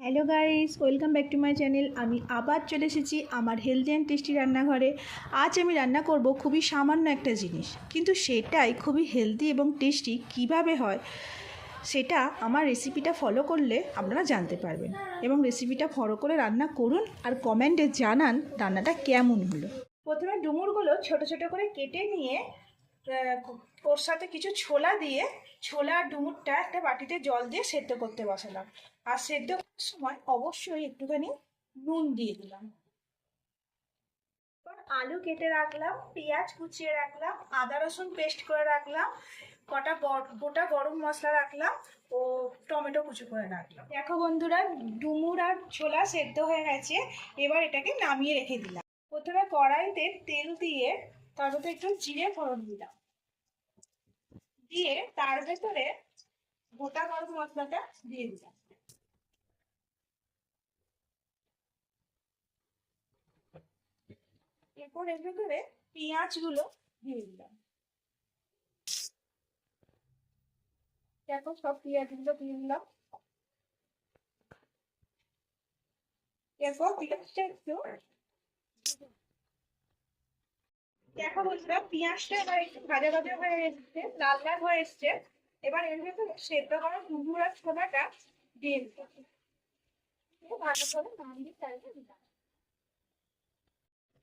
Hello guys, welcome back to my channel. আমি আবার চলে এসেছি আমার হেলদি অ্যান্ড টেস্টি রান্নাঘরে। আজ আমি রান্না করব খুবই সামান্য একটা জিনিস, কিন্তু সেটাই খুবই হেলদি এবং টেস্টি কিভাবে হয় সেটা আমার রেসিপিটা ফলো করলে আপনারা জানতে পারবেন। এবং রেসিপিটা ফলো করে রান্না করুন আর কমেন্টে জানান রান্নাটা কেমন হলো। প্রথমে ডুমুরগুলো ছোট ছোট করে কেটে নিয়ে ওর সাথে কিছু ছোলা দিয়ে ছোলা আর ডুমুরটা একটা বাটিতে জল দিয়ে সেদ্ধ করতে বসালাম। আর সেদ্ধ করার সময় অবশ্যই একটুখানি নুন দিয়ে দিলাম। আলু কেটে রাখলাম, পেঁয়াজ কুচিয়ে রাখলাম, আদা রসুন পেস্ট করে রাখলাম, কটা গোটা গরম মশলা রাখলাম ও টমেটো কুচি করে রাখলাম। দেখো বন্ধুরা, ডুমুর আর ছোলা সেদ্ধ হয়ে গেছে। এবার এটাকে নামিয়ে রেখে দিলাম। প্রথমে কড়াইতে তেল দিয়ে তার মধ্যে একটু জিরে ফোড়ন দিলাম, দিয়ে তার ভেতরে গোটা গরম মশলাটা দিয়ে দিলাম। এরপর এর ভেতরে পেঁয়াজগুলো দিয়ে দিলাম। দেখো, সব পেঁয়াজগুলো দিয়ে দিলাম। এরপর পেঁয়াজটা একটু দেখো বন্ধুরা, পেঁয়াজটা এবার একটু ভাজা ভাজা হয়ে এসছে, লাল লাল হয়ে এসছে। এবার এর ভেতরে সেদ্ধ করা ডুমুর আর ছোলাটা দিয়ে দিলাম, ভালো করে নাড়িয়ে চাড়িয়ে দিলাম।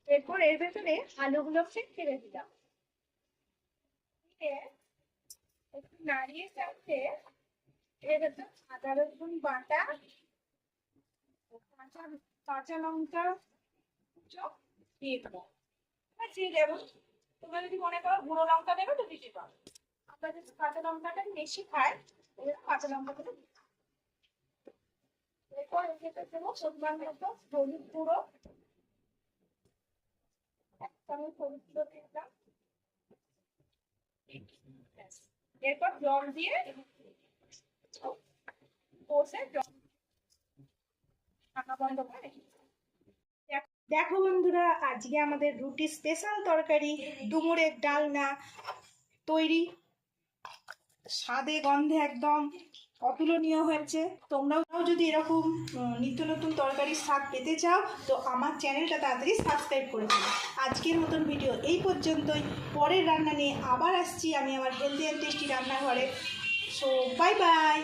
এরপর এর ভেতরে আলুগুলোকে ছেড়ে দিলাম, দিয়ে একটু নাড়িয়ে চাড়িয়ে এর ভেতর আদা রসুন বাটা, কাঁচা কাঁচা লঙ্কা দিয়ে দেবো। দিয়ে দেবো, তোমরা যদি মনে করো গুঁড়ো লঙ্কা দেবে তো দিতে পারো। আমরা যদি কাঁচা লঙ্কাটা বেশি খাই, কাঁচা লঙ্কা দেবো। এরপর এটাতে দেবো পরিমাণ মতো হলুদ গুঁড়ো, এক চামচ হলুদ গুঁড়ো দিলাম। এরপর জল দিয়ে কষে ঢাকা বন্ধ করে রেখে। দেখো বন্ধুরা, আজকে আমাদের রুটি স্পেশাল তরকারি ডুমুরের ডালনা তৈরি। স্বাদে গন্ধে একদম অতুলনীয় হয়েছে। তোমরাও যদি এরকম নিত্য নতুন তরকারির স্বাদ পেতে চাও তো আমার চ্যানেলটা তাড়াতাড়ি সাবস্ক্রাইব করে দিও। আজকের মতন ভিডিও এই পর্যন্তই। পরের রান্না নিয়ে আবার আসছি আমি আমার হেলদি অ্যান্ড টেস্টি রান্নাঘরে। So bye bye.